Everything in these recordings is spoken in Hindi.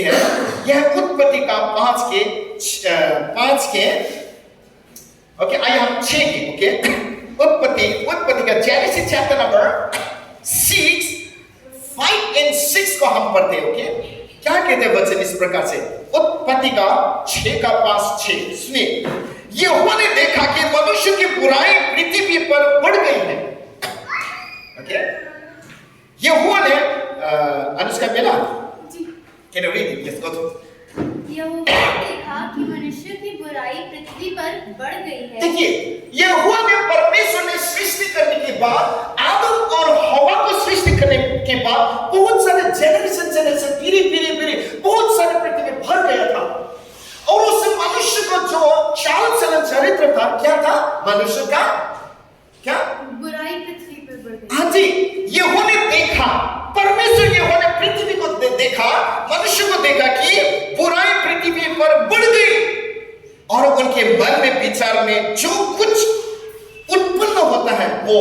यह उत्पत्ति का पांच के ओके, आइए हम 6 की ओके उत्पत्ति का जेनेसिस चैप्टर नंबर 6 5 और 6 को हम पढ़ते हैं। ओके, क्या कहते हैं वचन इस प्रकार से, उत्पत्ति का 6 का 5-6 सुनिए। यहोवा ने देखा कि मनुष्य की बुराई पृथ्वी पर बढ़ गई है। ओके, यहोवा ने Anushka Bela can you read it, let's go. यहोवा ने देखा कि मनुष्य की बुराई पृथ्वी पर बढ़ गई है। देखिए, यहोवा ने परमेश्वर ने सृष्टि करने के बाद, आदम और हवा को सृष्टि करने के बाद बहुत सारे जनरेशन पीढ़ी बहुत सारे पृथ्वी भर गया था। और उस मनुष्य को जो चाल चलन चरित्र था, क्या था मनुष्य का, क्या बुराई पृथ्वी पर बढ़ गई। हाँ जी, यहोवा ने देखा, परमेश्वर यहोवा ने पृथ्वी को देखा, मनुष्य को देखा कि बुराई पृथ्वी पर बढ़ गई और उनके मन में विचार में जो कुछ उत्पन्न होता है वो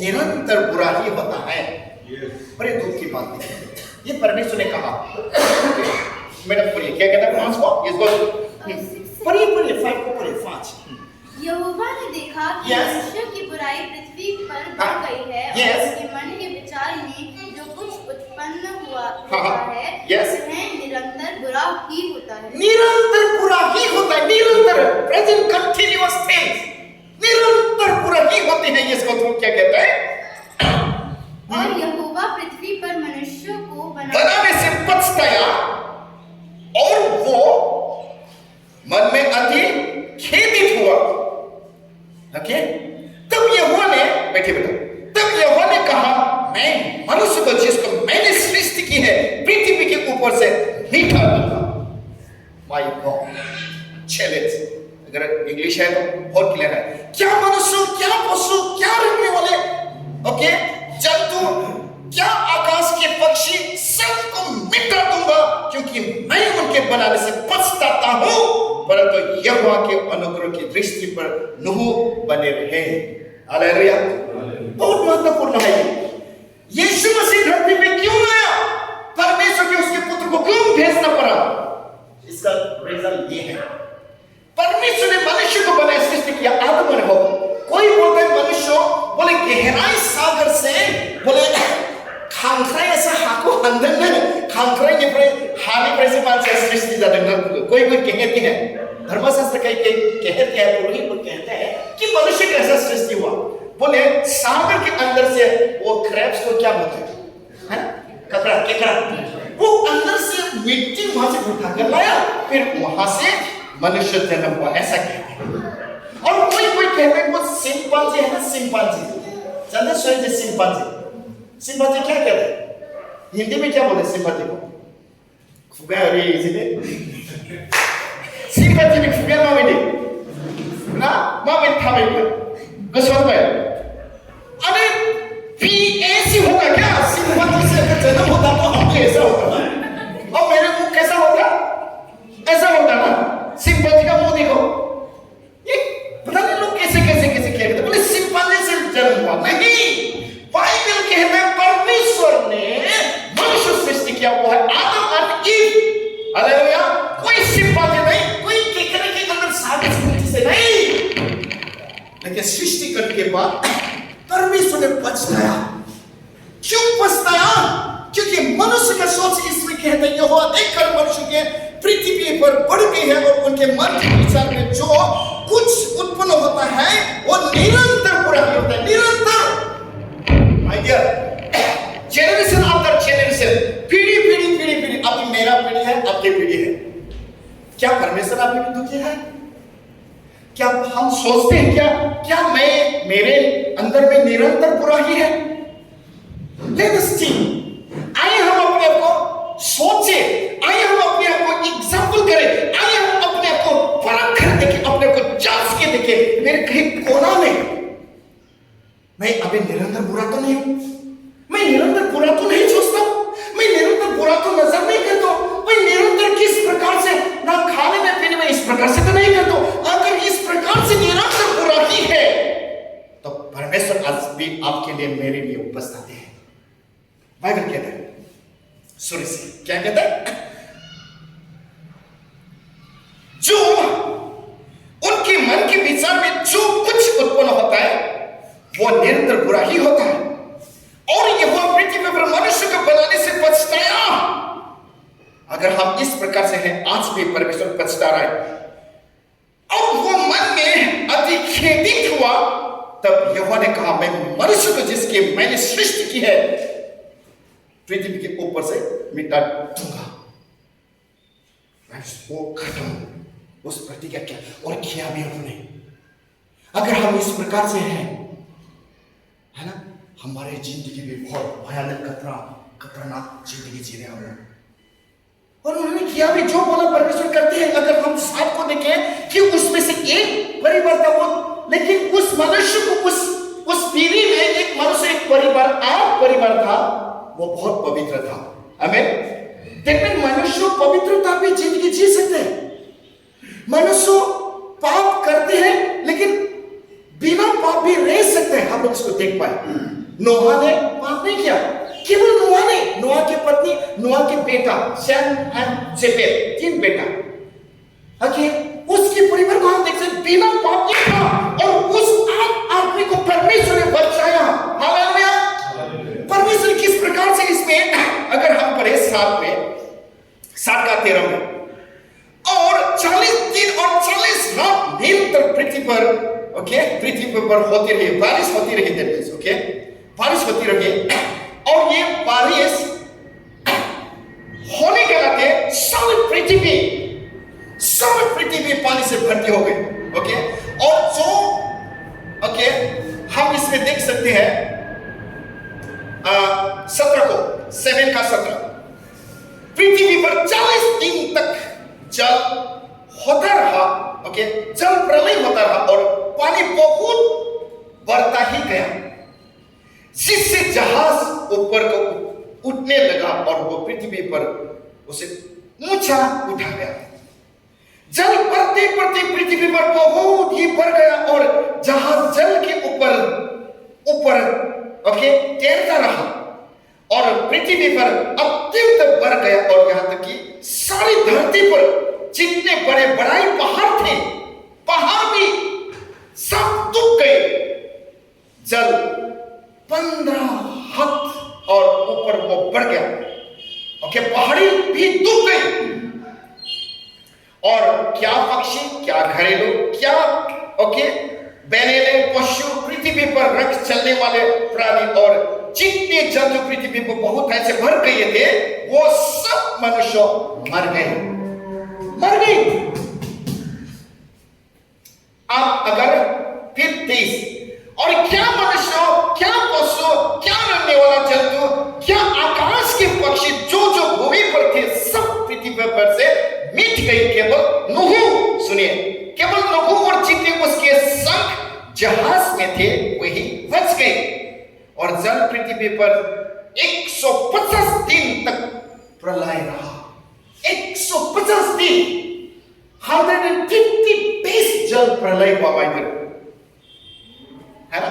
निरंतर बुरा ही होता है। बड़े दुख की बात है, ये परमेश्वर ने कहा। मैडम पढ़िए, क्या कहता है 5 को, इसको पढ़िए 5 को पढ़िए 5। यहोवा ने देखा कि मनुष्य की बुराई पृथ्वी पर बढ़ गई है और उसके मन के विचार में जो कुछ उत्पन्न हुआ है वह निरंतर बुरा ही होता है। निरंतर बुरा ही होता है, निरंतर प्रेजेंट कंटीन्यूअस थिंग्स निरंतर बुरा ही होते हैं। इसको तुम क्या कहते हैं? और यहोवा पृथ्वी पर मनुष्य को बनाने से पछताया और वो मन में अति खेदित हुआ। ओके, तब यहोवा ने बैठे तब यहोवा ने कहा, मैं मनुष्य को जिसको मैंने सृष्टि की है पृथ्वी के ऊपर से मिटा दूंगा। माय गॉड, चैलेंज अगर इंग्लिश है तो बहुत क्लियर है। क्या मनुष्य, क्या पशु, क्या रहने वाले, ओके जंतु, क्या आकाश के पक्षी, सबको मिटा दूंगा क्योंकि मैं उनके बनाने से पछताता हूं, परंतु यहोवा के अनुग्रह की दृष्टि पर नूह बने रहे। हालेलुया, बहुत महत्वपूर्ण है ये। यीशु मसीह धरती पे क्यों आया, परमेश्वर के उसके पुत्र को क्यों भेजना पड़ा, इसका रीजन ये है, परमेश्वर ने मनुष्य को बनाया, सृष्टि किया, आदम और हवा। कोई बोलता है मनुष्य बोले गहराई सागर से बोले खांखराई ऐसा हाको अंदर में खांखराई के पर हानि प्रिंसिपल से सृष्टि जानेगा। कोई कहते हैं, धर्मशास्त्र कहते हैं, पुरोहित लोग कहते हैं कि मनुष्य कैसा सृष्टि हुआ, बोले सागर के अंदर से वो क्रैब्स को क्या बोलते हैं, केकड़ा, वो अंदर से मिट्टी वहां से उठा कर लाया, फिर वहां से मनुष्य जन्म हुआ, ऐसा कहते हैं। और कोई कहते हैं वो सिंपांजी है ना, सिंपांजी जानते स्वयं सिंपांजी क्या कहते हैं हिंदी में, क्या बोलते सिंपांजी को, सिंपांजी में खुगा मामिनी ना मामिन थामे गसवत में। अरे पीएसी होगा क्या, सिंपांजी से अगर जन्म होता तो हम भी ऐसा होता ना, और मेरे मुंह कैसा होता, ऐसा होता ना। सिंपांजी का मुंह देखो, ये पता नहीं लोग कैसे कहते, बोले सिंपांजी से जन्म हुआ, नहीं, बाइबल कहता है परमेश्वर ने मनुष्य सृष्टि किया, वो है आदम और ईव। हालेलुया, कोई सिंपांजी नहीं, कोई केकड़े के अंदर सागर से नहीं, लेकिन सृष्टि करने के बाद परमेश्वर ने पछताया। क्यों पछताया, क्योंकि मनुष्य का सोच इसमें कहते हैं यहोवा देखकर मनुष्य के पृथ्वी पर बढ़ गई है और उनके मन के विचार में जो कुछ उत्पन्न होता है वो निरंतर बुरा होता है, निरंतर। My dear, generation after generation, पीढ़ी, अभी मेरा पीढ़ी है, आपकी पीढ़ी है। क्या परमेश्वर आप में दुखी है? क्या हम सोचते हैं क्या मेरे अंदर में निरंतर बुरा ही है? लेट अस थिंक, आइए हम अपने आप को सोचे, आइए हम अपने आप को एग्जाम्पल करें, आइए हम अपने आप को परख कर देखें, अपने को जांच के देखें, मेरे कहीं कोना में मैं अभी निरंतर बुरा तो नहीं हूं, मैं निरंतर बुरा तो नहीं सोचता हूं, मैं निरंतर बुरा तो नजर नहीं करता हूं, मैं निरंतर किस प्रकार से ना खाने में पीने में इस प्रकार से तो नहीं करता हूं। अगर इस प्रकार से निरंतर बुरा ही है तो परमेश्वर आज भी आपके लिए, मेरे लिए उपस्थित है। बाइबल कहता है, सूर्य से क्या कहता है, निरंतर बुरा ही होता है। और यहोवा पृथ्वी पर मनुष्य को बनाने से पछताया। अगर हम इस प्रकार से हैं, आज भी परमेश्वर पछता रहा है। और वो मन में अति खेदित हुआ, तब यहोवा ने कहा, मैं मनुष्य को जिसके मैंने सृष्टि की है पृथ्वी के ऊपर से मिटा दूंगा। वो खत्म, उस प्रतिज्ञा किया और किया भी उन्होंने। अगर हम इस प्रकार से हैं, है ना, हमारे जिंदगी में बहुत भयानक खतरनाक जिंदगी जी रहे हैं। और उन्होंने किया भी, जो बोला परमेश्वर करते हैं। अगर हम साथ को देखें कि उसमें से एक परिवार था वो, लेकिन उस मनुष्य को उस पीढ़ी में एक मनुष्य, एक परिवार था, वो बहुत पवित्र था। आमीन। देखिए, मनुष्य पवित्रता भी जिंदगी जी सकते हैं। मनुष्य पाप करते हैं लेकिन बिना पाप भी रह सकते हैं। हम लोग इसको देख पाए। नोहा ने पाप नहीं किया, केवल नोहा ने, नोहा की पत्नी, नोहा के बेटा शैम एंड जेपेर, 3 बेटा। ओके, उसके परिवार को हम देख सकते हैं, बिना पाप के था और उस आदमी को परमेश्वर ने बचाया। हालेलुया। परमेश्वर किस प्रकार से इसमें, अगर हम पढ़े 7 का 13 में, और 40 दिन और 40 रात निरंतर पृथ्वी पर, ओके, पृथ्वी पर होती रही, बारिश होती रही। दैट ओके, बारिश होती रही। और ये बारिश होने के नाते सारी पृथ्वी पानी से भरती हो गई। ओके, और जो, ओके, हम इसमें देख सकते हैं 17 को, 7 का 17, पृथ्वी पर 40 दिन तक जल होता रहा। ओके, जल प्रलय होता रहा और पानी बहुत बढ़ता ही गया, जिससे जहाज ऊपर को उठने लगा और वो पृथ्वी पर उसे ऊंचा उठा गया। जल बढ़ते बढ़ते पृथ्वी पर बहुत ही बढ़ गया और जहाज जल के ऊपर ओके तैरता रहा और पृथ्वी पर अत्यंत बढ़ गया और यहां तक कि सारी धरती पर जितने बड़े बड़ाई पहाड़ थे, पहाड़ भी सब डूब गए। जल 15 हाथ और ऊपर वो बढ़ गया। ओके, पहाड़ी भी डूब गई। और क्या पक्षी, क्या घरेलू, क्या ओके बैलेले, पशु, पृथ्वी पर रख चलने वाले प्राणी और जितने जंतु पृथ्वी पर बहुत ऐसे भर गए थे, वो सब मनुष्य मर गए। आप अगर फिर 23, और क्या मनुष्य, क्या पशु, क्या रहने वाला जंतु, क्या आकाश के पक्षी जो भूमि पर थे, सब पृथ्वी पर से मिट गई। केवल नूह, सुनिए, केवल नूह और जितने उसके संग जहाज में थे वही बच गए। और जल पृथ्वी पर 150 दिन तक प्रलय रहा। 150 दिन, 150 डेज जल प्रलय हुआ बाइबल, है ना।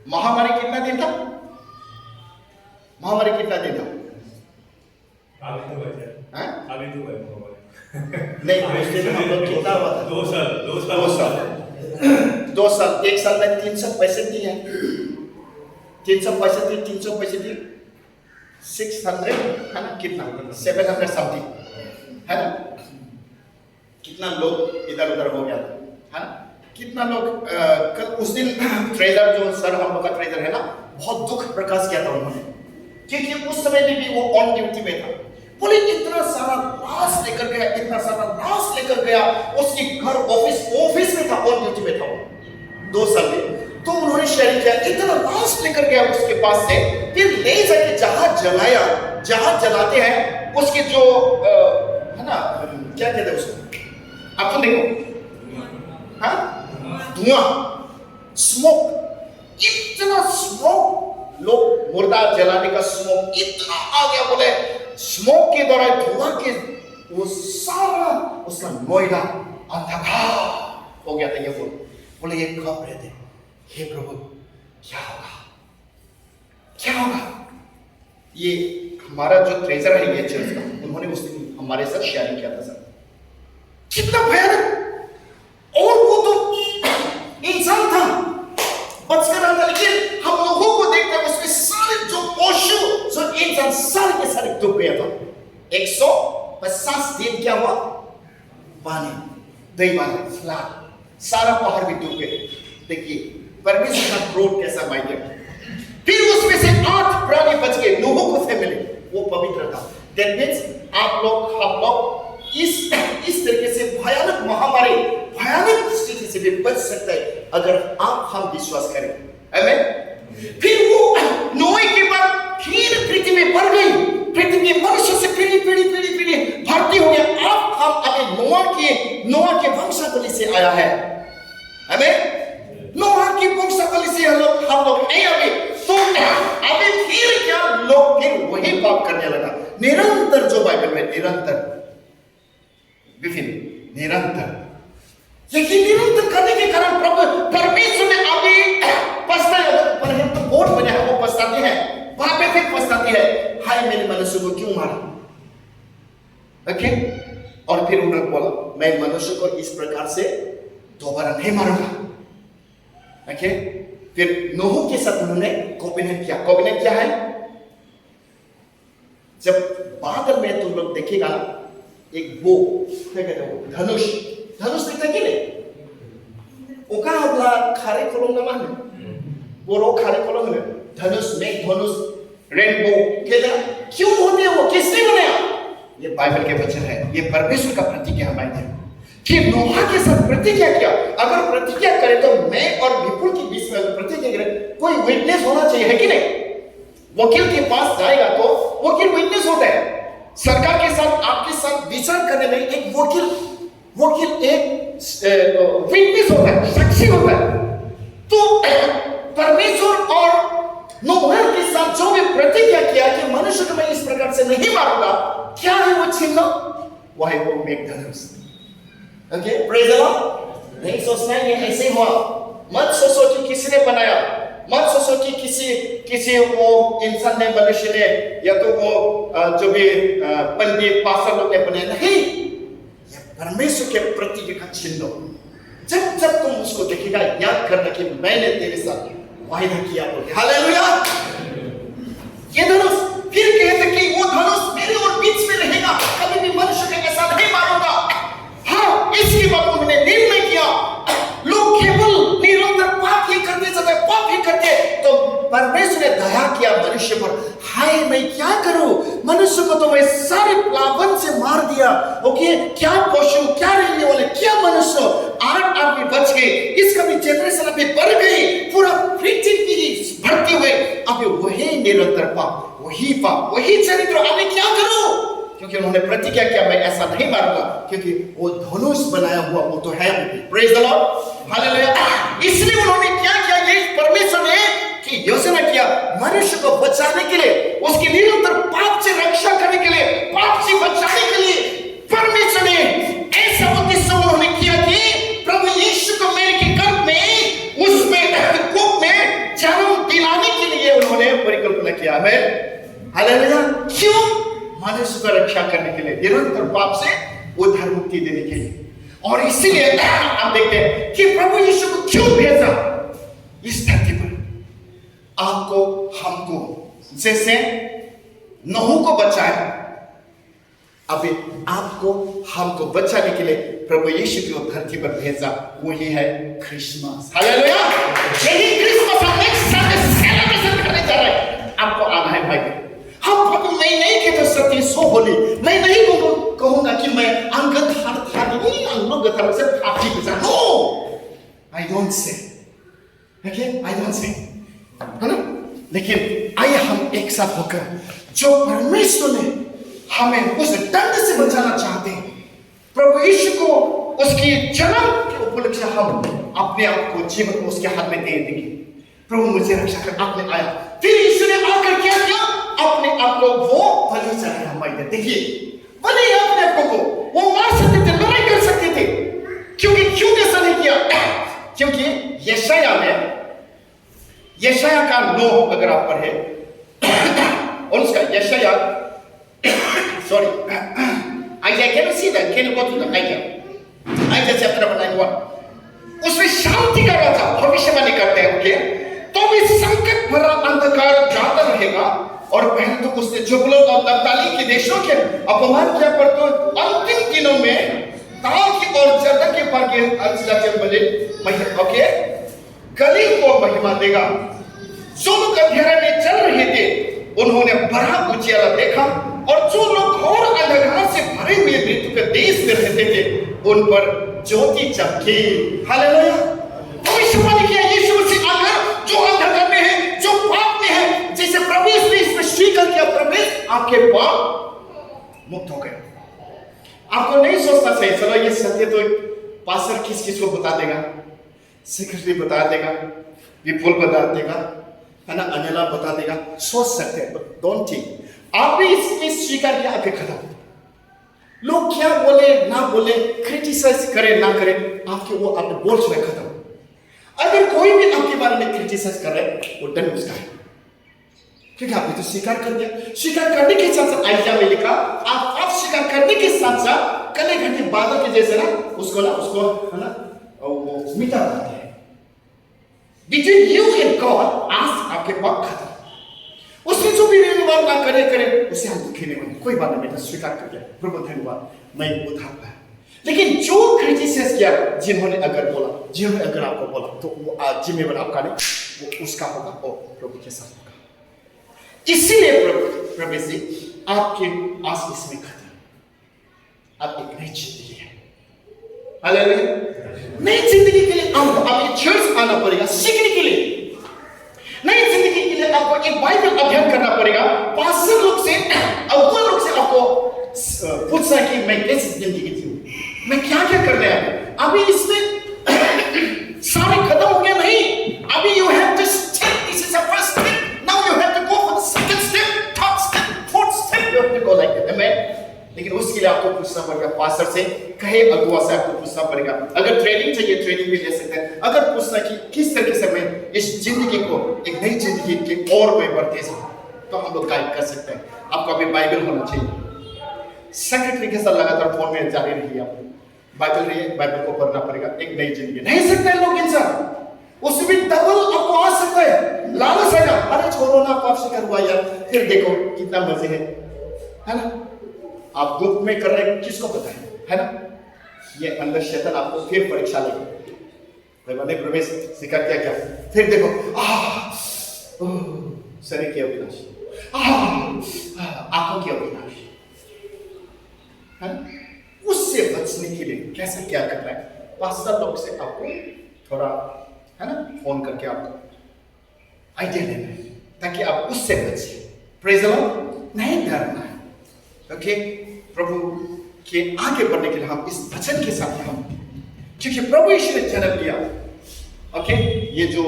महामारी कितना दिन था? महामारी कितना दिन था? अभी तो बचा है, अभी तो है नहीं, पिछले में हम लोग कितना हुआ था? 2 साल 2 साल। 1 साल में 365 दिन है। 365 600 है ना, कितना 700 समथिंग, है ना। कितना लोग इधर उधर हो गया था, है ना। कितना लोग कल उस दिन ट्रेजर, जो सर हम लोग का ट्रेजर है ना, बहुत दुख प्रकाश किया था उन्होंने, क्योंकि उस समय में भी वो ऑन ड्यूटी में था। बोले इतना सारा लाश लेकर गया, इतना सारा लाश लेकर गया, उसके घर ऑफिस में था, ऑन ड्यूटी में था वो 2 साल में। तो उन्होंने शेयर किया, इतना लाश लेकर गया उसके पास से, फिर ले जाके जहाज जलाया। जहाज जलाते हैं, उसके जो है ना, क्या कहते हैं उसको, आप तो देखो, हाँ, धुआं, स्मोक, इतना स्मोक, लोग मुर्दा जलाने का स्मोक इतना आ गया, बोले स्मोक के द्वारा, धुआं के, वो सारा उसका नोएडा अंधकार हो गया था। ये बोले ये कब रहते, हे प्रभु क्या होगा। ये हमारा जो ट्रेजर है ये चर्च का, उन्होंने उस दिन हमारे साथ शेयर किया था सर, कितना भयानक। और वो तो इंसान था, बचकर आता, लेकिन डूब गया था। 150 दिन क्या हुआ? पानी, दीवार, फ्लड, सारा पहाड़ भी डूब गए। देखिए परमेश्वर का क्रोध कैसा मायने। फिर उसमें से 8 प्राणी बच गए, नूह को फैमिली, वो पवित्र था। That means आप लोग, हम लोग इस तरीके से भयानक महामारी, भयानक स्थिति से भी बच सकते हैं अगर आप हम विश्वास करें। आमीन। फिर वो नूह के बाद फिर पृथ्वी बढ़ गई, पृथ्वी मनुष्य से पीढ़ी भरती हो गया। आप हम अभी नूह के वंशावली से आया है। आमीन। नूह की वंशावली से हम लोग नहीं अभी, तो अभी फिर क्या लोग फिर वही पाप करने लगा निरंतर। जो बाइबल में निरंतर, विभिन्न निरंतर, लेकिन निरंतर करने के कारण प्रभु परमेश्वर ने अभी पछताया, तो बोर्ड बने हैं वो पछताते हैं, वहां पे फिर पछताते हैं, हाय मेरे मनुष्य को क्यों मारा। ओके, और फिर उन्होंने बोला मैं मनुष्य को इस प्रकार से दोबारा नहीं मारूंगा। ओके, फिर नूह के साथ उन्होंने कोवेनेंट किया। कोवेनेंट क्या है? जब बादल में तुम लोग देखेगा एक वो क्या कहते हो, धनुष दिखता है कि नहीं? ओका अपना खारे खोलों ना माने, वो रो खारे खोलों में धनुष में धनुष रेनबो क्यों होते हैं? वो किसने बनाया? ये बाइबल के वचन है, ये परमेश्वर का प्रतिज्ञा है कि नूह के साथ प्रतिज्ञा किया। अगर प्रतिज्ञा करे तो मैं और विपुल के बीच में प्रतिज्ञा करे, कोई विटनेस होना चाहिए, है कि नहीं? वकील के पास जाएगा तो वकील विटनेस होता है। सरकार के साथ आपके साथ विचार करने में एक वकील एक विटनेस होता है, साक्षी होता है। तो परमेश्वर और नूह के साथ जो भी प्रतिज्ञा किया कि मनुष्य को मैं इस प्रकार से नहीं मारूंगा, क्या है वो चिन्ह? वो है वो मेघधनुष। Okay, praise the Lord. नहीं सोचना ये ऐसे हुआ, मत सोचो कि किसी ने बनाया, मत सोचो कि किसी वो इंसान ने, मनुष्य ने, या तो वो जो भी पंडित पास्टर लोग ने बनाया। नहीं, ये परमेश्वर के प्रतिज्ञा का चिन्ह। जब तुम उसको देखेगा याद करना कि मैंने तेरे साथ वायदा किया। हालेलुया। ये धनुष, फिर कहते कि वो धनुष मेरे और बीच में रहेगा, कभी भी मनुष्य के ऐसा नहीं मारूंगा। हाँ, इसके बाद उन्होंने निर्णय किया, लोग केवल निरंतर पाप ही करते, तो परमेश्वर ने दया किया मनुष्य पर। हाय मैं क्या करूं, मनुष्य को तो मैं सारे प्लावन से मार दिया। ओके, क्या पशु, क्या रहने वाले, क्या मनुष्य, 8 आदमी बच गए, इसका भी जनरेशन अभी बढ़ गई, पूरा पृथ्वी बढ़ते हुए अभी वही निरंतर पाप, वही चरित्र। अभी क्या करूं? क्योंकि उन्होंने प्रतिज्ञा किया मैं ऐसा नहीं मारूंगा, क्योंकि वो धनुष बनाया हुआ वो तो है। Praise the Lord, hallelujah. इसलिए उन्होंने क्या किया? ये परमेश्वर ने की योजना किया मनुष्य को बचाने के लिए, उसकी निरंतर पाप से रक्षा करने के लिए, पाप से बचाने के लिए परमेश्वर ने ऐसा उद्देश्य उन्होंने किया कि प्रभु यीशु को मेरे के गर्भ में, उसमें कोप में जन्म दिलाने के लिए उन्होंने परिकल्पना किया है। हालेलुया। क्यों? मनुष्य को रक्षा करने के लिए, निरंतर पाप से उद्धार मुक्ति देने के लिए। और इसीलिए हम देखते हैं कि प्रभु यीशु को क्यों भेजा इस धरती पर, आपको हमको, जैसे नूह को बचाया, अभी आपको हमको बचाने के लिए प्रभु यीशु को धरती पर भेजा। वही है क्रिसमस। हालेलुया। यही क्रिसमस हम एक साथ सेलिब्रेशन करने जा रहे हैं। आपको आना है भाई। हम मैं नहीं कहता सत्य सो होली, मैं नहीं कहूंगा कि मैं अंगत से आपकी बचा। No, I don't say, okay, I don't say, है ना? लेकिन आइए हम एक साथ होकर, जो परमेश्वर ने हमें उस दंड से बचाना चाहते हैं, प्रभु यीशु को उसकी जन्म के उपलक्ष्य हम अपने आप को, जीवन को उसके हाथ में दे देंगे। प्रभु मुझे रक्षा कर, आपने आया, फिर यीशु ने आकर क्या किया? अपने आप को वो बलि चढ़ाया हमारे। देखिए, बलि अपने आप को वो मार सकते थे, लड़ाई कर सकते थे, क्यों ऐसा नहीं किया? क्योंकि यशाया का 9 अगर आप पढ़े, और उसका यशाया, sorry, Isaiah, can you see that? Can you go to the Isaiah chapter number 91? उसमें शांति का राजा भविष्यवाणी करते हैं, ओके? तो भी संकट भरा अंधकार जाता रहे, रखेगा। और पहले तो उसने जुबलून और नप्ताली के देशों के अपमान किया, पर तो अंतिम दिनों में ताल की और जर्दन के पर के अंशदार बने ओके गली को महिमा देगा। जो लोग अंधेरे में चल रहे थे उन्होंने बड़ा उजियाला देखा, और जो लोग घोर अंधकार से भरे हुए मृत्यु के देश में रहते थे उन पर ज्योति चमकी। हालेलुया। भविष्यवाणी किया यीशु मसीह आकर जो अंधकार में है, जो पाप में है, जैसे प्रवेश ने इसमें स्वीकार किया, प्रवेश आपके पाप मुक्त हो गए। आपको नहीं सोचना चाहिए चलो ये सत्य तो पास्टर किस किस को बता देगा, सेक्रेटरी बता देगा, विपुल बता देगा, है ना, अनिला बता देगा। सोच सकते हैं, बट डोंट थिंक। आप भी इसमें स्वीकार किया, आपके खत्म। लोग क्या बोले ना बोले, क्रिटिसाइज करे ना करे, आपके वो आपने बोल सुना खत्म। अगर कोई भी आपके बारे में क्रिटिसाइज कर रहा है वो डन उसका है, क्योंकि आपने तो स्वीकार कर दिया। स्वीकार करने के साथ साथ आज्ञा में लिखा आप स्वीकार करने के साथ साथ कले घंटे बादल के जैसे ना उसको है ना वो मिटा देते हैं। Between you and God आज आपके पाप खत्म। उसने जो भी व्यवहार ना करे उसे हम दुखी नहीं बने, कोई बात नहीं, बेटा स्वीकार कर दिया, प्रभु धन्यवाद, मैं उधार पाया। लेकिन जो क्रिटिसाइज किया, जिन्होंने अगर बोला, जिन्होंने अगर आपको बोला, तो वो जिम्मेवार आपका नहीं, वो उसका होगा, वो प्रभु के साथ होगा। इसीलिए प्रभु जी आपके आस इसमें खत्म, आप एक नई जिंदगी है। हालेलुया। नई जिंदगी के लिए आपको चर्च आना पड़ेगा सीखने के लिए। नई जिंदगी के लिए आपको एक बाइबल अध्ययन करना पड़ेगा। पास्टर लोग से, अव्वल लोग से आपको पूछना कि मैं कैसी जिंदगी जीऊं, मैं क्या क्या करने आया। अभी इसमें सारे खत्म हो गया नहीं, अभी you have to step, this is the first step, now you have to go for the second step, third step, fourth step, you have to go like that. Amen. लेकिन उसके लिए आपको पूछना पड़ेगा पास्टर से, कहे अगुआ से आपको पूछना पड़ेगा। अगर ट्रेनिंग चाहिए ट्रेनिंग भी ले सकते हैं। अगर पूछना कि किस तरीके से मैं इस जिंदगी को एक नई जिंदगी के और मैं बढ़ते सकूं, तो हम लोग गाइड कर सकते हैं। आपको अभी बाइबल होना चाहिए। सेक्रेटरी के साथ लगातार फोन में जारी रहिए, आप बाइबल रहिए, बाइबल को पढ़ना पड़ेगा। एक नई जिंदगी नहीं सकते लोग इंसान, उसमें भी डबल आपको आ सकता है, लालच आएगा, अरे छोड़ो ना पाप से करवा यार, फिर देखो कितना मजे है ना। आप दुख में कर रहे हैं, किसको पता है ना। ये अंदर शैतान आपको फिर परीक्षा लेगा। मैंने प्रवेश स्वीकार किया क्या, फिर देखो शरीर की अविनाश, आंखों की अविनाश, है ना। उससे बचने के लिए कैसा क्या करना है, पास्टर लोग से आपको थोड़ा है ना फोन करके आपको आइडिया देना है, ताकि आप उससे बचे। Praise the Lord. नहीं डरना है। ओके, प्रभु के आगे बढ़ने के लिए हम इस वचन के साथ हम, क्योंकि प्रभु यीशु ने जन्म लिया। ओके, ये जो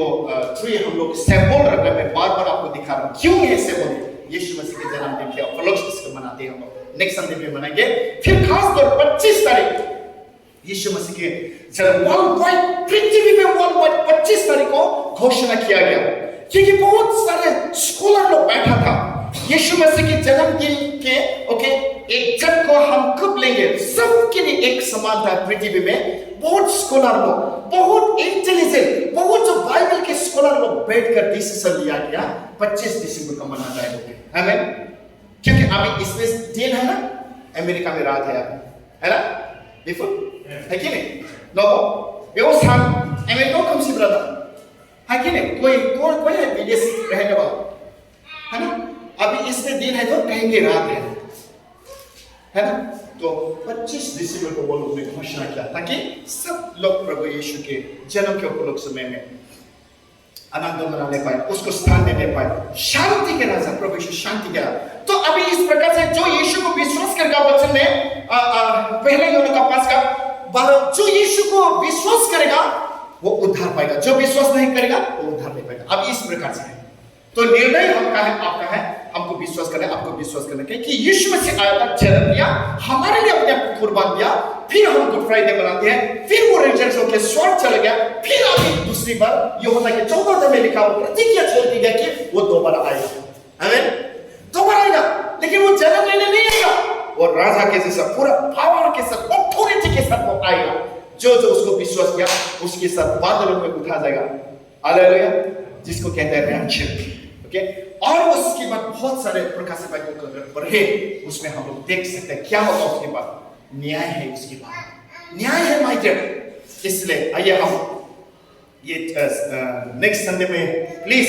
ट्री हम लोग सिंबल रख रहे हैं, बार बार आपको दिखा रहा हूं क्यों ये सिंबल यीशु मसीह के जन्मदिन के उपलक्ष्य से मनाते हैं हम लोग। नेक्स्ट संडे में मनाएंगे। फिर खास तौर 25 तारीख यीशु मसीह के जन्म वर्ल्ड वाइड, पृथ्वी में वर्ल्ड वाइड 25 तारीख को घोषणा किया गया, क्योंकि बहुत सारे स्कॉलर लोग बैठा था यीशु मसीह के जन्मदिन के। ओके, एक जग को हम कब लेंगे, सबके लिए एक समान था पृथ्वी में। बहुत स्कॉलर लोग, बहुत इंटेलिजेंट, बहुत जो बाइबल के स्कॉलर लोग बैठकर डिसीजन लिया गया 25 दिसंबर को मनाना है। आमीन। क्योंकि अभी इसमें दिन है ना, अमेरिका में रात है ना, बिल्कुल है कि नहीं। नो व्यवस्था अमेरिका कम सी ब्रदर है कि नहीं, कोई है विदेश रहने वाला है ना। अभी इसमें दिन है तो कहेंगे रात है ना। तो 25 दिसंबर को वो लोग ने घोषणा किया ताकि सब लोग प्रभु यीशु के जन्म के उपलक्ष्य में आनंद मनाने पाए, उसको स्थान देने पाए। शांति के राजा प्रभु यीशु शांति का। तो अभी इस प्रकार से जो यीशु को विश्वास करेगा, वचन में पहले यूहन्ना का 5 का 12, जो यीशु को विश्वास करेगा वो उद्धार पाएगा, जो विश्वास नहीं करेगा वो उद्धार नहीं पाएगा। अब इस प्रकार से है। तो निर्णय हमका है, आपका है, हमको विश्वास करना है, आपको विश्वास करना है कि यीशु मसीह आया था, जन्म लिया, हमारे लिए अपने आप को कुर्बान दिया, फिर हम गुड फ्राइडे मनाते हैं, फिर वो रिजल्ट होकर स्वर्ग चला गया, फिर अभी दूसरी बार यूहन्ना के 14 में लिखा हुआ प्रतिज्ञा छोड़ दी गया कि वो दोबारा आएगा। आमीन। दोबारा आएगा, लेकिन वो जन्म लेने नहीं आएगा, वो राजा के जैसा पूरा पावर के साथ, ऑथोरिटी के साथ वो आएगा। जो जो उसको विश्वास किया उसके साथ बादलों में उठा जाएगा। हालेलुया, जिसको कहते हैं ओके। और उसके बाद बहुत सारे प्रकाश बाइबल को अगर पढ़े उसमें हम लोग देख सकते हैं क्या होगा उसके बाद। न्याय है उसके बाद, न्याय है माय डियर। इसलिए आइए हम ये नेक्स्ट संडे में प्लीज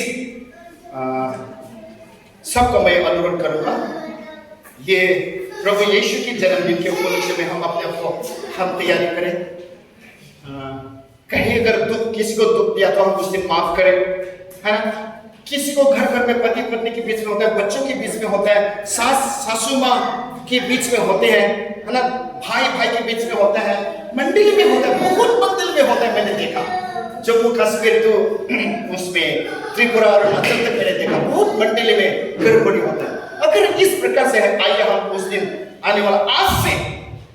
सबको मैं अनुरोध करूंगा, ये प्रभु यीशु की जन्मदिन के उपलक्ष्य में हम अपने आप को हम तैयारी करें। कहीं अगर दुख किसी को दुख दिया तो हम उस दिन माफ करें, है ना। किसी को घर घर में पति पत्नी के बीच में होता है, बच्चों के बीच में होता है, सास सासू माँ के बीच में होते हैं, है ना, भाई भाई के बीच में होता है, मंडली में होता है, बहुत मंदिर में होता है। मैंने देखा जम्मू कश्मीर तो उसमें त्रिपुरा और अरुणाचल तक मैंने देखा बहुत मंडली में गड़बड़ी होता है। अगर इस प्रकार से है, आइए हम उस दिन आने वाला आज से,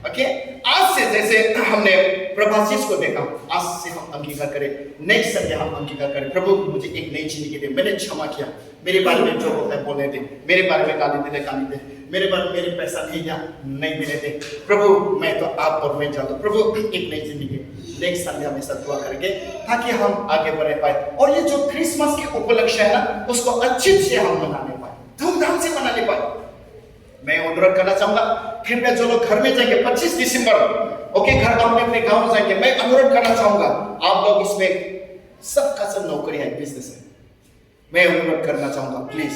ओके, आज से जैसे हमने प्रभाषित को देखा, आज से हम अंगीकार करें। नेक्स्ट संडे हम अंगीकार करें, प्रभु मुझे एक नई जिंदगी दे, मैंने क्षमा किया, मेरे बारे में जो होता है बोलने दे, मेरे बारे में गाली दे गाली दे, मेरे बारे में मेरे पैसा नहीं दिया नहीं मिले दे, प्रभु मैं तो आप और मैं जानता हूँ, प्रभु एक नई जिंदगी। नेक्स्ट संडे हम ऐसा दुआ करेंगे ताकि हम आगे बढ़ पाए और ये जो क्रिसमस के उपलक्ष्य है ना उसको अच्छे से हम मनाने पाए, धूमधाम से मनाने पाए। मैं अनुरोध करना चाहूंगा, कृपया जो लोग घर में जाएंगे 25 दिसंबर, ओके, घर अपने अपने गांव में जाएंगे, मैं अनुरोध करना चाहूंगा आप लोग इसमें सबका सब नौकरी है, बिजनेस है, मैं अनुरोध करना चाहूंगा प्लीज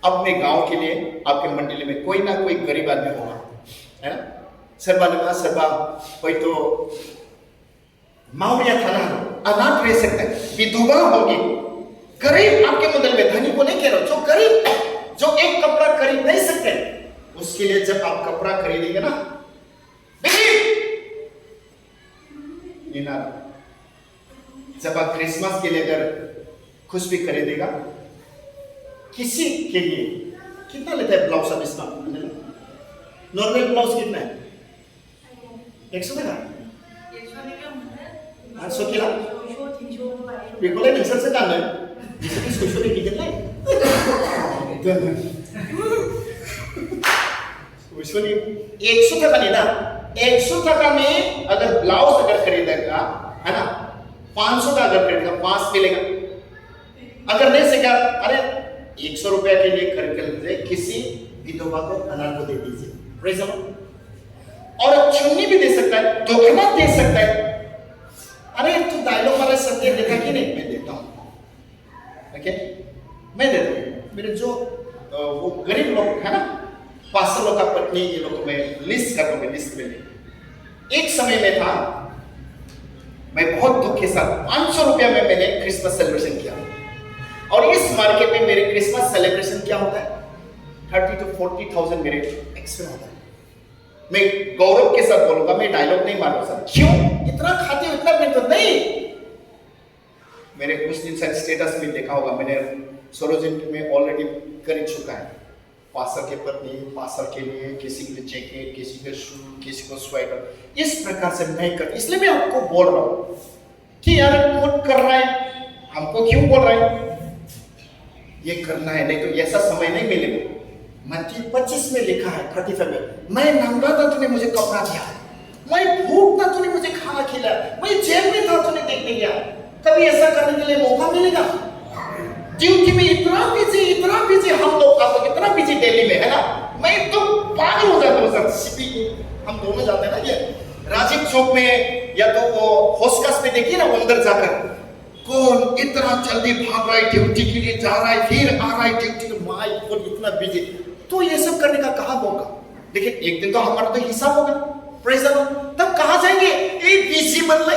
अपने गांव के लिए आपके मंडली में कोई ना कोई गरीब आदमी होगा, है ना। सर्वा कोई तो मावड़िया थाना अनाथ रह सकता है, विधवा होगी, गरीब आपके मंडल में, धनी को नहीं कह रहा, जो गरीब जो एक कपड़ा खरीद नहीं सकते उसके लिए जब आप कपड़ा खरीदेंगे ना, जब आप क्रिसमस के लिए अगर कुछ भी खरीदेगा, किसी के लिए कितना लेता है ब्लाउज अब इसका, नॉर्मल ब्लाउज कितना है? 100 টাকা 800 किला बेखोले नोंसोर से गानो बिसोरनि सयस'नि गिदिरलाय सयस'नि 100 টাকাनि ना, 100 টাকা में अगर ब्लाउज अगर खरीदेगा, है ना, 500 का अगर खरीदेगा 5 मिलेगा। अगर नहीं सका, अरे 100 रुपया के लिए खरीद कर किसी विधवा को अनाथ को दे दीजिए, प्रेज़ द लॉर्ड। और चुन्नी भी दे सकता है, दोखना दे सकता है। अरे तू डायलॉग वाला सत्य देखा कि नहीं? मैं देता हूँ, ओके, मैं देता हूँ। मेरे जो वो गरीब लोग है ना, 500 लोग का पत्नी, ये लोग मैं लिस्ट कर दूंगा, लिस्ट में। एक समय में था, मैं बहुत दुख के साथ 500 रुपया में मैंने क्रिसमस सेलिब्रेशन किया। और इस मार्केट में मेरे क्रिसमस सेलिब्रेशन क्या होता है, 30 to 40,000 मेरे एक्सपेंस होता है। मैं गौरव के साथ बोलूंगा, मैं डायलॉग नहीं मारूंगा सर, क्यों इतना खाते हो, इतना मैं तो नहीं। मेरे कुछ दिन से स्टेटस में देखा होगा, मैंने सरोजन में ऑलरेडी कर चुका है, पास्टर के पत्नी, पास्टर के लिए, किसी के लिए जैकेट, किसी के शू, किसी को स्वेटर, इस प्रकार से नहीं कर। इसलिए मैं आपको बोल रहा हूँ कि यार कौन कर रहा है, हमको क्यों बोल रहा है, ये करना है, नहीं तो ऐसा समय नहीं मिलेगा। मत्ती 25 में लिखा है, 35 में, मैं नंगा था तूने मुझे कपड़ा दिया, मैं भूख था तूने मुझे खाना खिलाया, मैं जेल में था तूने देखने गया। कभी ऐसा करने के लिए मौका मिलेगा? ड्यूटी में इतना बिजी हम लोग, आप लोग इतना बिजी दिल्ली में, है ना, मैं तो पागल हो जाता हूँ सर। सीपी हम दोनों जाते हैं ना, ये राजीव चौक में या तो वो होस्कस में देखिए ना, अंदर जाकर कौन इतना जल्दी भाग रहा है, ड्यूटी के लिए जा रहा है, फिर आ रहा है ड्यूटी के, माय गॉड इतना बिजी। तो ये सब करने का कहाँ मौका? देखिए एक दिन तो हमारा तो हिसाब होगा, प्रेज़ द लॉर्ड, तब कहाँ जाएंगे? ये बिजी बनले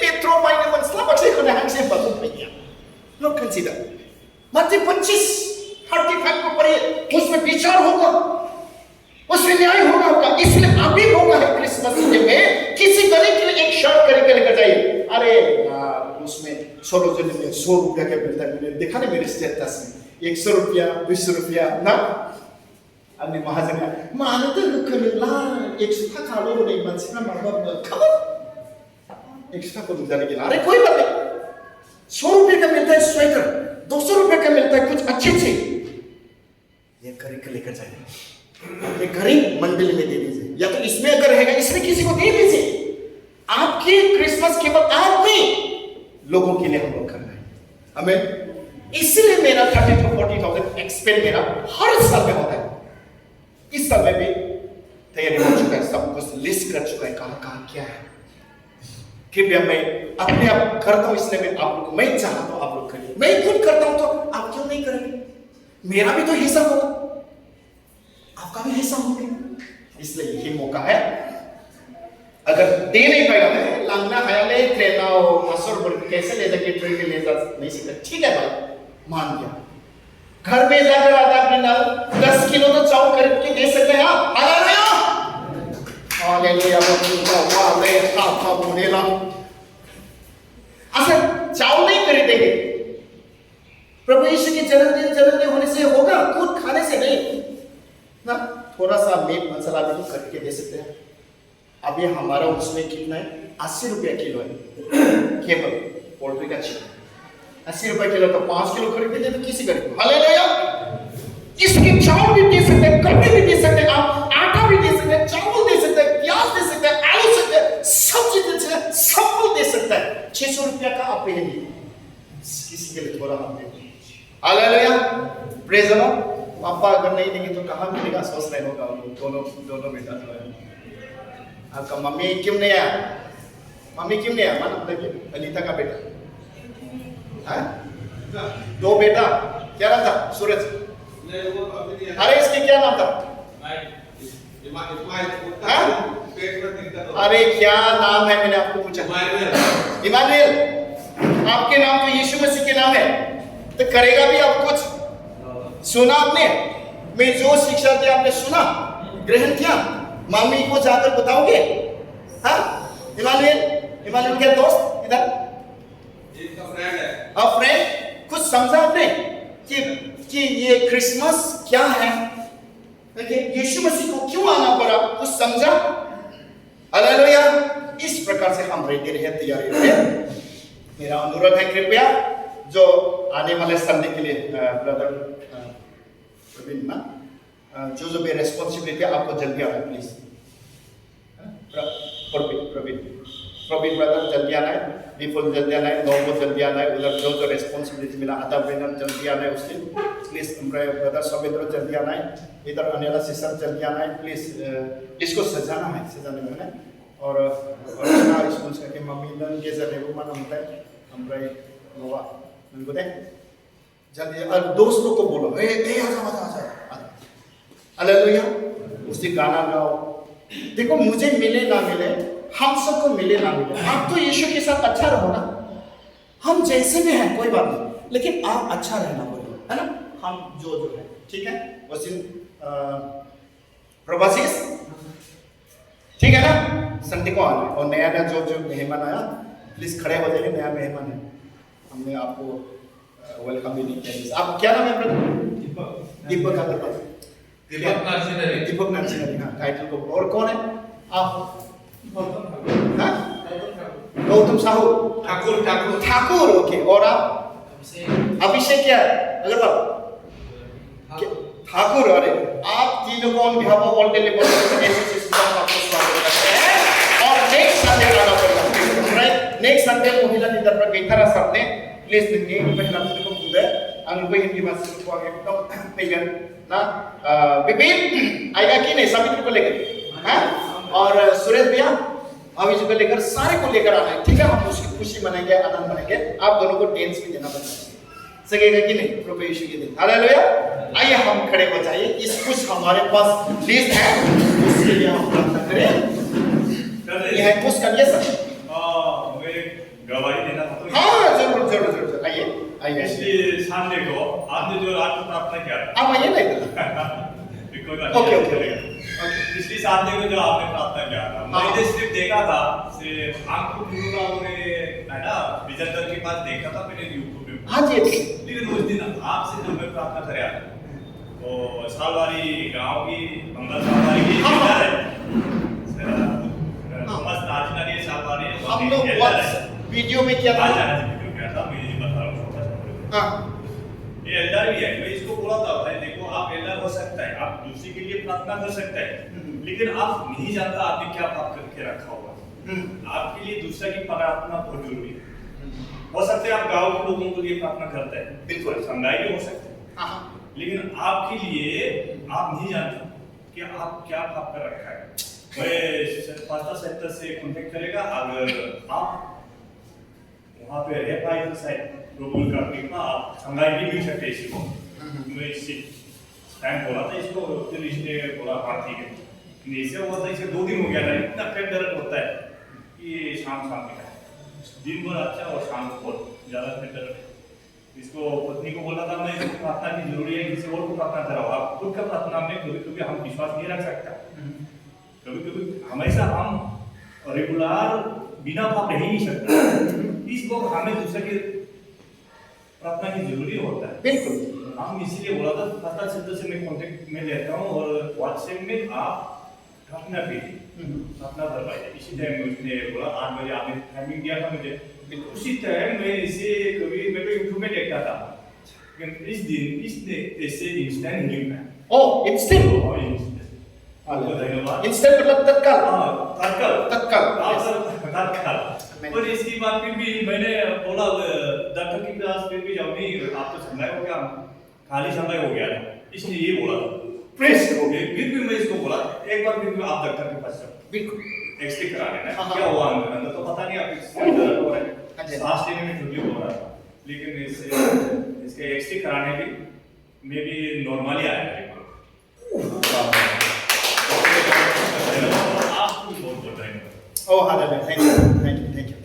पेट्रो पाइने मन स्लाब अच्छे को नहीं से बात नहीं किया। लोग कंसीडर मत्ती 25:35 को पढ़िए, उसमें विचार होगा, उसमें न्याय होगा आपका। इसलिए अभी होगा है क्रिसमस में, किसी गरीब के लिए एक शर्ट करके लेकर जाइए। अरे यार उसमें सरोजन में 100 रुपया का मिलता है, मैंने देखा ना मेरे स्टेटस में, 100 रुपया 200 रुपया ना। अन्य महाजन मानो तो रुकला 100 का लो नहीं मनसिना मारबा खबर 100 को जाने के। अरे कोई बात नहीं, 100 रुपये का मिलता है स्वेटर, 200 रुपये का मिलता है कुछ अच्छे से, ये खरीद कर लेकर जाइए, एक गरीब मंडली में दे दीजिए, या तो इसमें अगर रहेगा इसमें किसी को दे दीजिए। आपकी क्रिसमस केवल आप नहीं, लोगों के लिए हम लोग करना है, हमें इसलिए मेरा 30 to 40,000 एक्सपेंड मेरा हर साल में होता है। इस साल में भी तैयारी हो चुका है, सब कुछ लिस्ट कर चुका है कहाँ कहाँ क्या है। कृपया मैं अपने आप करता हूँ, इसलिए मैं आप लोग, मैं चाहता हूँ आप लोग करिए। मैं खुद करता हूँ तो आप क्यों नहीं करेंगे? मेरा भी तो हिस्सा होगा, आपका भी हिस्सा होगा, इसलिए यही मौका है। अगर दे नहीं पाएगा, मैं लांगना हयाले ट्रेना मसूर बोल कैसे ले जाके ट्रेन में ले जा नहीं सकता, ठीक है भाई, मान गया। घर में जाकर आधा किलो 10 किलो तो चाव करके दे सकते हैं आप। हालेलुया हालेलुया वाह ले था बोलेला ऐसा चाव नहीं खरीदेंगे। प्रभु यीशु के जन्मदिन होने से होगा, खुद खाने से नहीं ना। थोड़ा सा मीट मसाला भी तो करके दे सकते हैं। अभी हमारा उसमें कितना है? 80 रुपया किलो है केवल पोल्ट्री का चिकन। 80 रुपया किलो तो 5 किलो खरीद के दे तो किसी गरीब को। हालेलुया। इसके चावल भी दे सकते हैं, कपड़े भी दे सकते हैं, आप आटा भी दे सकते हैं, चावल दे सकते हैं, प्याज दे सकते हैं, आलू दे सकते हैं, सब्जी दे सकते हैं, सब कुछ दे सकते हैं। 600 रुपया का आप ये किसी के लिए थोड़ा हम दे। Hallelujah praise the Lord. पापा अगर नहीं देंगे तो कहाँ मिलेगा? सोच रहे होगा दोनों बेटा जो है। आपका मम्मी क्यों नहीं आया? मम्मी क्यों नहीं आया? मानो देखिए अनीता का बेटा है, 2 बेटा, क्या नाम था? सूरज। अरे इसके क्या नाम था? अरे क्या नाम है? मैंने आपको पूछा। इमानुएल। आपके नाम तो यीशु मसीह के नाम है, तो करेगा भी आप कुछ। सुना आपने? मैं जो शिक्षा दी आपने सुना, ग्रहण किया? मम्मी को जाकर बताओगे? हाँ इमानुएल क्या दोस्त इधर? फ्रेंड, कुछ समझा आपने कि ये क्रिसमस क्या है? यीशु मसीह को क्यों आना पड़ा? कुछ समझा? हालेलुया। इस प्रकार से हम रहते रहे, तैयारी रहे। मेरा अनुरोध है कृपया जो आने वाले संडे के लिए ब्रदर प्रवीण ना, जो भी रेस्पॉन्सिबिलिटी आपको जल्दी आना है प्लीज। प्रवीण ब्रदर जल्दी आना है, विपुल जल्दी आना है, नौ को जल्दी आना है। उधर जो रेस्पॉन्सिबिलिटी मिला आधा ब्रेनर जल्दी आना है उससे प्लीज। ब्रदर सवेंद्र जल्दी आना है, इधर अनिला सिस्टर जल्दी आना है प्लीज। इसको सजाना है, सजाने में है। और स्कूल के मम्मी लन के जरे वो मन होता है हमरे नोवा उनको दे जल्दी। और दोस्तों को बोलो ए आजा। हालेलुया। उससे गाना गाओ। देखो मुझे मिले ना मिले, हम सबको मिले ना मिले, आप तो यीशु के साथ अच्छा रहो ना। हम जैसे भी हैं कोई बात नहीं, लेकिन आप अच्छा रहना पड़ेगा, है ना? हम जो है ठीक है। उस दिन प्रवासीस ठीक है ना, संडे को आना। और नया जो मेहमान आया प्लीज खड़े हो जाइए। नया मेहमान है, हमने आपको वेलकम भी नहीं किया। आप क्या नाम है ब्रदर? दीपक नरसिंह। हाँ टाइटल को। और कौन है आप? गौतम साहू ठाकुर। ओके। और आप? अभिषेक क्या अग्रवाल ठाकुर। अरे आप तीनों को ऑन बिहाफ ऑफ ऑल और नेक्स्ट संडे आना पड़ेगा, राइट? नेक्स्ट संडे महिला निधर पर बेहतर सरने प्लीज देंगे महिला को मुझे अंग को हिंदी भाषा को आगे तो पेगन ना विपिन आएगा कि नहीं? सभी को लेकर हैं। और सुरेश भैया अभी को लेकर सारे को लेकर आना है, ठीक है? हम उसकी खुशी मनाएंगे, आनंद मनाएंगे। आप दोनों को टेंस भी देना पड़ेगा, सकेगा कि नहीं? प्रभु यीशु के दिन। हालेलुया। आइए हम खड़े हो जाइए। इस कुछ हमारे पास लिस्ट है, उसके लिए हम प्रार्थना करें। ये है कुछ करिए सर। मैं गवाही देना चाहता हूँ। हाँ जरूर आइए। पिछले संडे को आपने जो रात को प्रार्थना किया, आप आइए ना इधर। ओके। पिछली संडे को जो आपने प्रार्थना किया था, मैंने सिर्फ देखा था, सिर्फ आंखों पूरा है ना, विजेंद्र के पास देखा था मैंने यूट्यूब पे। हाँ जी। लेकिन उस दिन आपसे जो मैं प्रार्थना कराया तो सालवारी गांव की मंगल सालवारी की बस नाचना नहीं सालवारी हम लोग वीडियो में क्या था? वीडियो क्या था मैं बता रहा हूँ। हाँ ये एल्डर भी है। मैं इसको बोला था भाई देखो आप एल्डर हो सकता है, आप दूसरे के लिए प्रार्थना कर सकते हैं, लेकिन आप नहीं जानता आपने क्या पाप करके रखा होगा। आपके लिए दूसरा की प्रार्थना बहुत जरूरी है। हो सकता है आप गांव के लोगों के लिए प्रार्थना करते हैं, बिल्कुल। समुदाय भी हो सकते हैं, हाँ, लेकिन आपके लिए आप नहीं जानते कि आप क्या पाप कर रखा है। मैं पास्टर सेक्टर से कांटेक्ट करेगा, अगर आप वहाँ पे रह पाए तो शायद प्रभु का कृपा आप समुदाय भी मिल सकते इसको। मैं इसी टाइम बोला था इसको, फिर इसने बोला हाँ ठीक है। इसे हुआ था, इसे 2 दिन हो गया था, इतना पेट दर्द होता है कि शाम शाम में दिन भर अच्छा और शाम को ज़्यादा पेट दर्द है। इसको पत्नी को बोला था मैं इसको प्रार्थना की जरूरी है, किसी और को प्रार्थना कराओ। आप खुद का प्रार्थना में कभी कभी हम विश्वास नहीं रख सकता, कभी कभी हमेशा हम रेगुलर बिना पाप रह ही नहीं सकते। इस वक्त हमें दूसरे की प्रार्थना की जरूरी होता है। बिल्कुल। हम इसीलिए बोला था पास्टर सेक्टर से मैं कांटेक्ट में लेता हूँ और व्हाट्सएप में आप प्रार्थना कीजिए, प्रार्थना करवाइए। इसी टाइम में उसने बोला 8 बजे आपने टाइमिंग दिया था मुझे, उसी टाइम मैं इसे कभी मैं तो यूट्यूब में देखता था, लेकिन इस दिन इसने ऐसे इंस्टेंट हीलिंग है। ओ इंस्टेंट, धन्यवाद। इंस्टेंट मतलब तत्काल। तत्काल। और इसकी बात भी मैंने बोला डॉक्टर के पास फिर भी जाओ नहीं, आप तो समय हो गया, खाली समय हो गया था, इसने ये बोला प्रेस हो गए। फिर भी मैं इसको बोला एक बार फिर भी आप डॉक्टर के पास जाओ, बिल्कुल एक्सरे करा लेना। क्या हुआ अंदर तो पता नहीं, आप दर्द हो रहा है, सांस लेने में तकलीफ हो रहा था, लेकिन इसके एक्सरे कराने में भी नॉर्मली आया। Oh, hallelujah. Thank you.